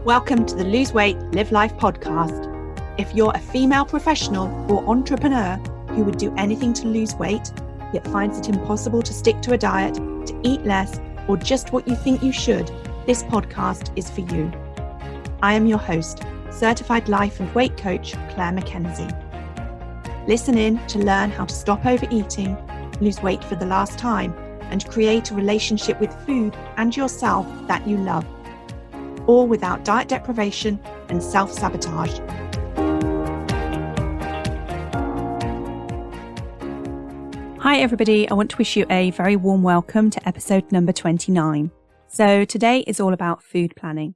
Welcome to the Lose Weight, Live Life podcast. If you're a female professional or entrepreneur who would do anything to lose weight, yet finds it impossible to stick to a diet, to eat less, or just what you think you should, this podcast is for you. I am your host, certified life and weight coach, Clair MACKENZIE. Listen in to learn how to stop overeating, lose weight for the last time, and create a relationship with food and yourself that you love, all without diet deprivation and self-sabotage. Hi everybody, I want to wish you a very warm welcome to episode number 29. So today is all about food planning.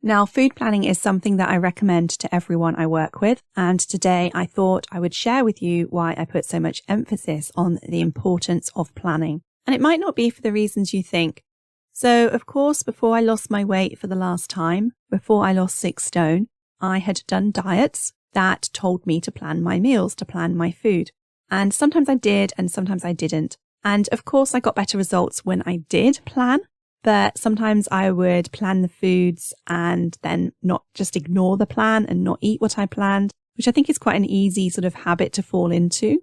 Now, food planning is something that I recommend to everyone I work with, and today I thought I would share with you why I put so much emphasis on the importance of planning. And it might not be for the reasons you think. So, of course, before I lost my weight for the last time, before I lost 6 stone, I had done diets that told me to plan my meals, to plan my food. And sometimes I did and sometimes I didn't. And of course, I got better results when I did plan, but sometimes I would plan the foods and then not just ignore the plan and not eat what I planned, which I think is quite an easy sort of habit to fall into.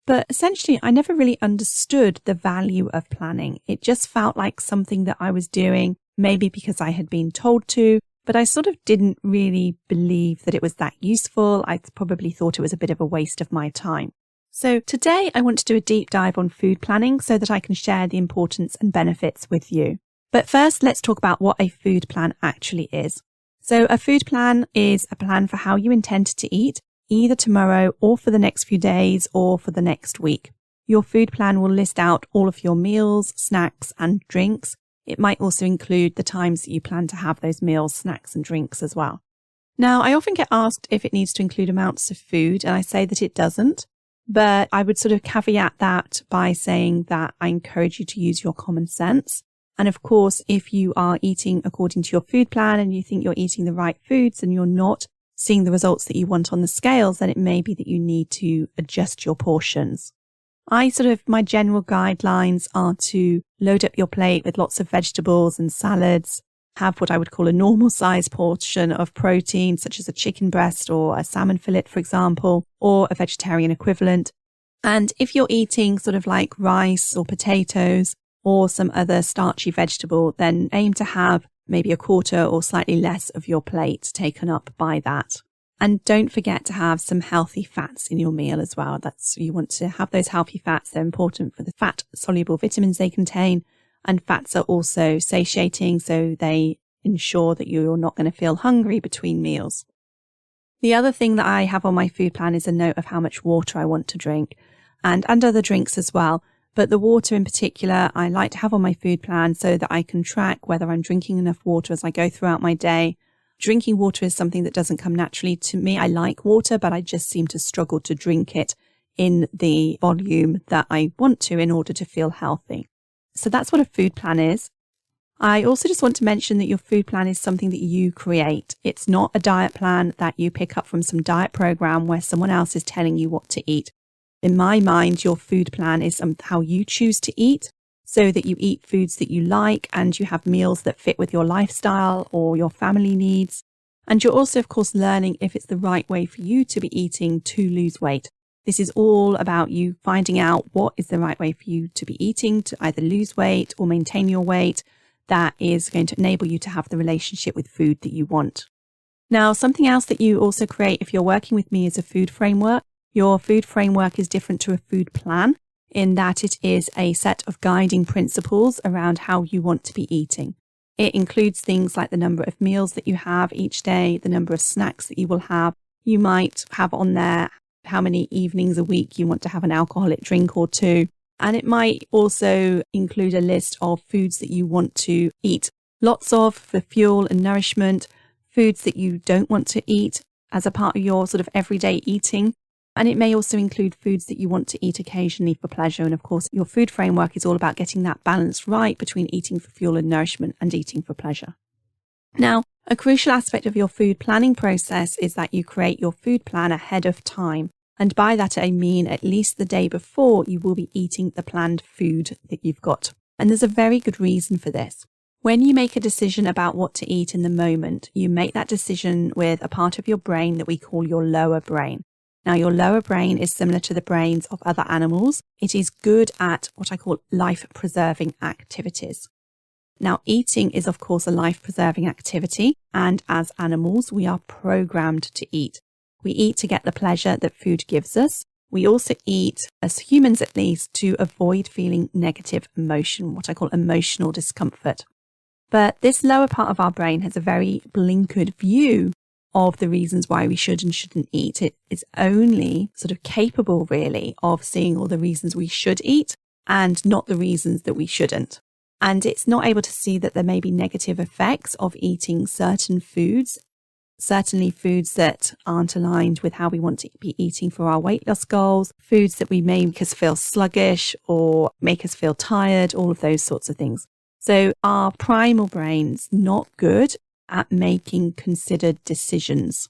But essentially, I never really understood the value of planning. It just felt like something that I was doing, maybe because I had been told to, but I sort of didn't really believe that it was that useful. I probably thought it was a bit of a waste of my time. So today I want to do a deep dive on food planning so that I can share the importance and benefits with you. But first, let's talk about what a food plan actually is. So a food plan is a plan for how you intend to eat, either tomorrow or for the next few days or for the next week. Your food plan will list out all of your meals, snacks and drinks. It might also include the times that you plan to have those meals, snacks and drinks as well. Now, I often get asked if it needs to include amounts of food, and I say that it doesn't, but I would sort of caveat that by saying that I encourage you to use your common sense. And of course, if you are eating according to your food plan and you think you're eating the right foods and you're not seeing the results that you want on the scales, then it may be that you need to adjust your portions. My general guidelines are to load up your plate with lots of vegetables and salads, have what I would call a normal size portion of protein, such as a chicken breast or a salmon fillet, for example, or a vegetarian equivalent. And if you're eating sort of like rice or potatoes or some other starchy vegetable, then aim to have maybe a quarter or slightly less of your plate taken up by that. And don't forget to have some healthy fats in your meal as well. You want to have those healthy fats. They're important for the fat-soluble vitamins they contain. And fats are also satiating, so they ensure that you're not going to feel hungry between meals. The other thing that I have on my food plan is a note of how much water I want to drink and other drinks as well. But the water in particular, I like to have on my food plan so that I can track whether I'm drinking enough water as I go throughout my day. Drinking water is something that doesn't come naturally to me. I like water, but I just seem to struggle to drink it in the volume that I want to in order to feel healthy. So that's what a food plan is. I also just want to mention that your food plan is something that you create. It's not a diet plan that you pick up from some diet program where someone else is telling you what to eat. In my mind, your food plan is how you choose to eat so that you eat foods that you like and you have meals that fit with your lifestyle or your family needs. And you're also, of course, learning if it's the right way for you to be eating to lose weight. This is all about you finding out what is the right way for you to be eating to either lose weight or maintain your weight that is going to enable you to have the relationship with food that you want. Now, something else that you also create if you're working with me is a food framework. Your food framework is different to a food plan in that it is a set of guiding principles around how you want to be eating. It includes things like the number of meals that you have each day, the number of snacks that you will have. You might have on there how many evenings a week you want to have an alcoholic drink or two. And it might also include a list of foods that you want to eat lots of for fuel and nourishment, foods that you don't want to eat as a part of your sort of everyday eating. And it may also include foods that you want to eat occasionally for pleasure. And of course, your food framework is all about getting that balance right between eating for fuel and nourishment and eating for pleasure. Now, a crucial aspect of your food planning process is that you create your food plan ahead of time. And by that, I mean at least the day before you will be eating the planned food that you've got. And there's a very good reason for this. When you make a decision about what to eat in the moment, you make that decision with a part of your brain that we call your lower brain. Now, your lower brain is similar to the brains of other animals. It is good at what I call life-preserving activities. Now, eating is, of course, a life-preserving activity, and as animals, we are programmed to eat. We eat to get the pleasure that food gives us. We also eat, as humans at least, to avoid feeling negative emotion, what I call emotional discomfort. But this lower part of our brain has a very blinkered view of the reasons why we should and shouldn't eat. It is only sort of capable, really, of seeing all the reasons we should eat and not the reasons that we shouldn't. And it's not able to see that there may be negative effects of eating certain foods, certainly foods that aren't aligned with how we want to be eating for our weight loss goals, foods that we may make us feel sluggish or make us feel tired, all of those sorts of things. So our primal brain's not good at making considered decisions.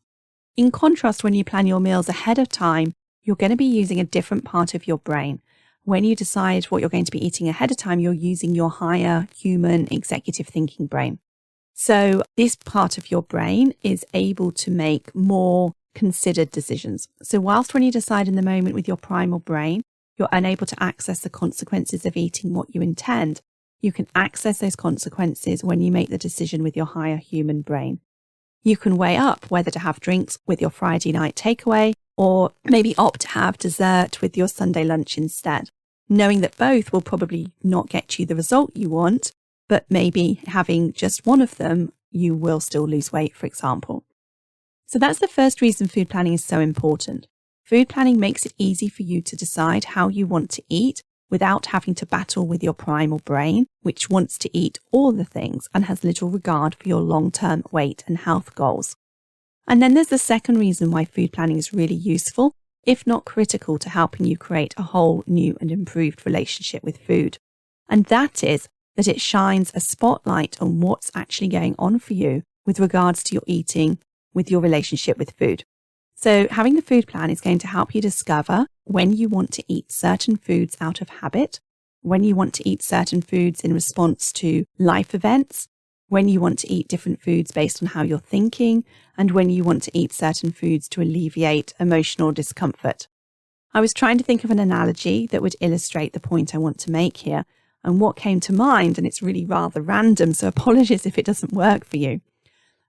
In contrast, when you plan your meals ahead of time, you're going to be using a different part of your brain. When you decide what you're going to be eating ahead of time, you're using your higher human executive thinking brain. So this part of your brain is able to make more considered decisions. So whilst when you decide in the moment with your primal brain, you're unable to access the consequences of eating what you intend, you can access those consequences when you make the decision with your higher human brain. You can weigh up whether to have drinks with your Friday night takeaway or maybe opt to have dessert with your Sunday lunch instead, knowing that both will probably not get you the result you want, but maybe having just one of them, you will still lose weight, for example. So that's the first reason food planning is so important. Food planning makes it easy for you to decide how you want to eat without having to battle with your primal brain, which wants to eat all the things and has little regard for your long-term weight and health goals. And then there's the second reason why food planning is really useful, if not critical, to helping you create a whole new and improved relationship with food. And that is that it shines a spotlight on what's actually going on for you with regards to your eating, with your relationship with food. So having the food plan is going to help you discover when you want to eat certain foods out of habit, when you want to eat certain foods in response to life events, when you want to eat different foods based on how you're thinking, and when you want to eat certain foods to alleviate emotional discomfort. I was trying to think of an analogy that would illustrate the point I want to make here, and what came to mind, and it's really rather random, so apologies if it doesn't work for you.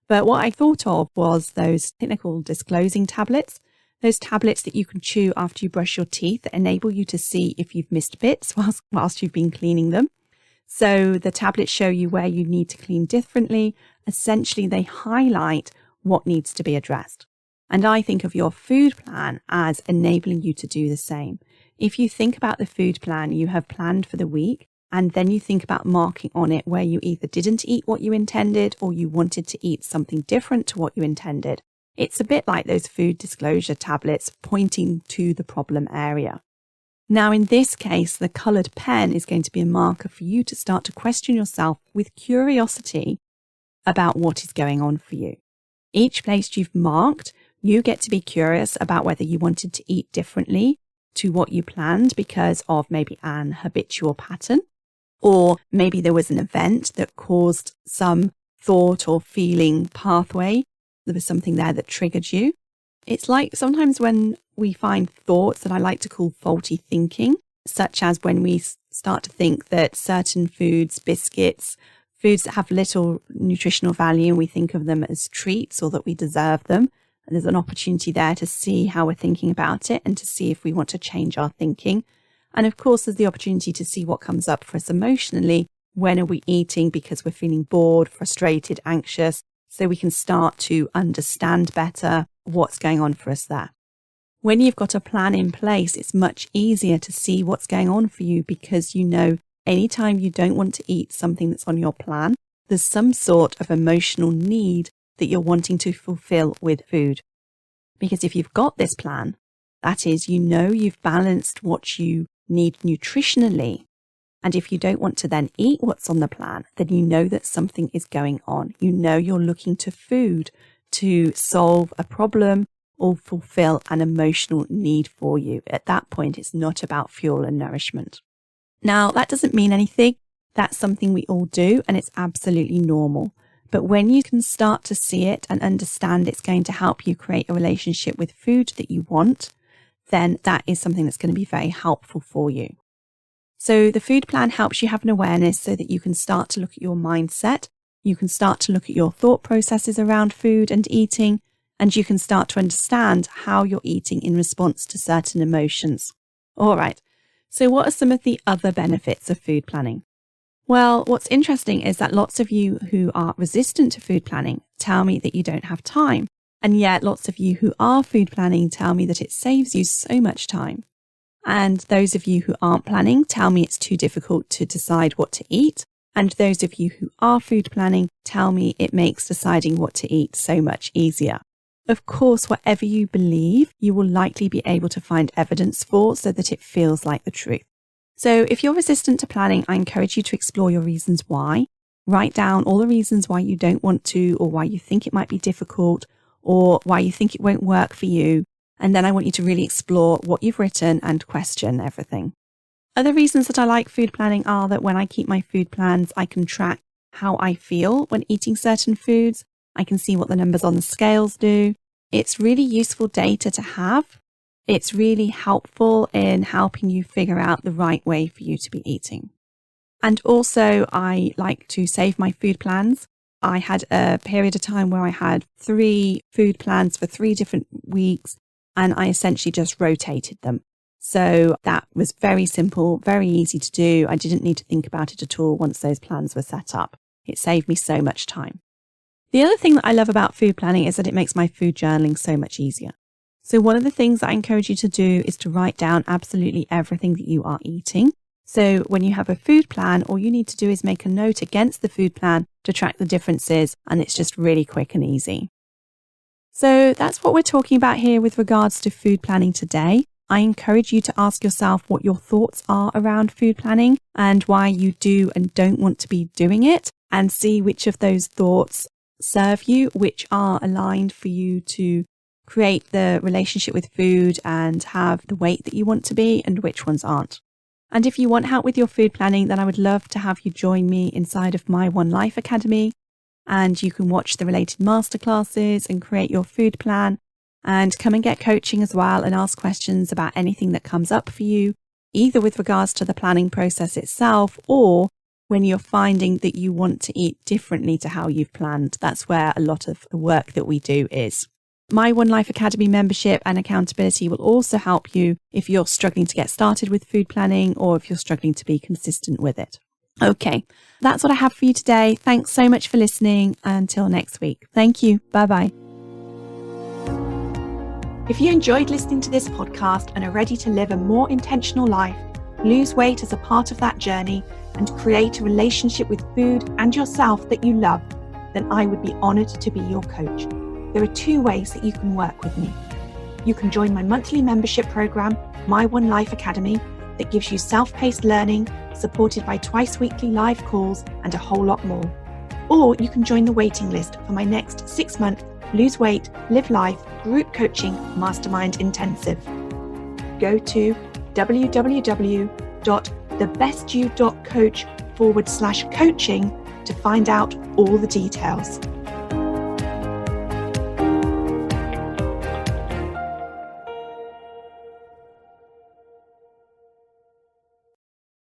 But what I thought of was those technical disclosing tablets, those tablets that you can chew after you brush your teeth that enable you to see if you've missed bits whilst you've been cleaning them. So the tablets show you where you need to clean differently. Essentially, they highlight what needs to be addressed. And I think of your food plan as enabling you to do the same. If you think about the food plan you have planned for the week, and then you think about marking on it where you either didn't eat what you intended or you wanted to eat something different to what you intended. It's a bit like those food disclosure tablets pointing to the problem area. Now, in this case, the coloured pen is going to be a marker for you to start to question yourself with curiosity about what is going on for you. Each place you've marked, you get to be curious about whether you wanted to eat differently to what you planned because of maybe an habitual pattern. Or maybe there was an event that caused some thought or feeling pathway. There was something there that triggered you. It's like sometimes when we find thoughts that I like to call faulty thinking, such as when we start to think that certain foods, biscuits, foods that have little nutritional value, and we think of them as treats or that we deserve them. And there's an opportunity there to see how we're thinking about it and to see if we want to change our thinking. And of course, there's the opportunity to see what comes up for us emotionally. When are we eating because we're feeling bored, frustrated, anxious? So we can start to understand better what's going on for us there. When you've got a plan in place, it's much easier to see what's going on for you because you know anytime you don't want to eat something that's on your plan, there's some sort of emotional need that you're wanting to fulfill with food. Because if you've got this plan, that is, you know you've balanced what you need nutritionally. And if you don't want to then eat what's on the plan, then you know that something is going on. You know you're looking to food to solve a problem or fulfill an emotional need for you. At that point, it's not about fuel and nourishment. Now, that doesn't mean anything That's something we all do, and it's absolutely normal. But when you can start to see it and understand it's going to help you create a relationship with food that you want, then that is something that's going to be very helpful for you. So the food plan helps you have an awareness so that you can start to look at your mindset, you can start to look at your thought processes around food and eating, and you can start to understand how you're eating in response to certain emotions. All right, so what are some of the other benefits of food planning? Well, what's interesting is that lots of you who are resistant to food planning tell me that you don't have time. And yet lots of you who are food planning tell me that it saves you so much time. And those of you who aren't planning tell me it's too difficult to decide what to eat. And those of you who are food planning tell me it makes deciding what to eat so much easier. Of course, whatever you believe, you will likely be able to find evidence for so that it feels like the truth. So if you're resistant to planning, I encourage you to explore your reasons why. Write down all the reasons why you don't want to, or why you think it might be difficult, or why you think it won't work for you. And then I want you to really explore what you've written and question everything. Other reasons that I like food planning are that when I keep my food plans, I can track how I feel when eating certain foods. I can see what the numbers on the scales do. It's really useful data to have. It's really helpful in helping you figure out the right way for you to be eating. And also, I like to save my food plans. I had a period of time where I had 3 food plans for 3 different weeks, and I essentially just rotated them. So that was very simple, very easy to do. I didn't need to think about it at all once those plans were set up. It saved me so much time. The other thing that I love about food planning is that it makes my food journaling so much easier. So one of the things that I encourage you to do is to write down absolutely everything that you are eating. So when you have a food plan, all you need to do is make a note against the food plan to track the differences, and it's just really quick and easy. So that's what we're talking about here with regards to food planning today. I encourage you to ask yourself what your thoughts are around food planning and why you do and don't want to be doing it, and see which of those thoughts serve you, which are aligned for you to create the relationship with food and have the weight that you want to be, and which ones aren't. And if you want help with your food planning, then I would love to have you join me inside of my One Life Academy, and you can watch the related masterclasses and create your food plan, and come and get coaching as well and ask questions about anything that comes up for you, either with regards to the planning process itself or when you're finding that you want to eat differently to how you've planned. That's where a lot of the work that we do is. My One Life Academy membership and accountability will also help you if you're struggling to get started with food planning or if you're struggling to be consistent with it. Okay, that's what I have for you today. Thanks so much for listening. Until next week. Thank you. Bye-bye. If you enjoyed listening to this podcast and are ready to live a more intentional life, lose weight as a part of that journey, and create a relationship with food and yourself that you love, then I would be honoured to be your coach. There are 2 ways that you can work with me. You can join my monthly membership program, My One Life Academy, that gives you self-paced learning, supported by twice-weekly live calls and a whole lot more. Or you can join the waiting list for my next 6-month Lose Weight, Live Life group coaching mastermind intensive. Go to www.thebestyou.coach/coaching to find out all the details.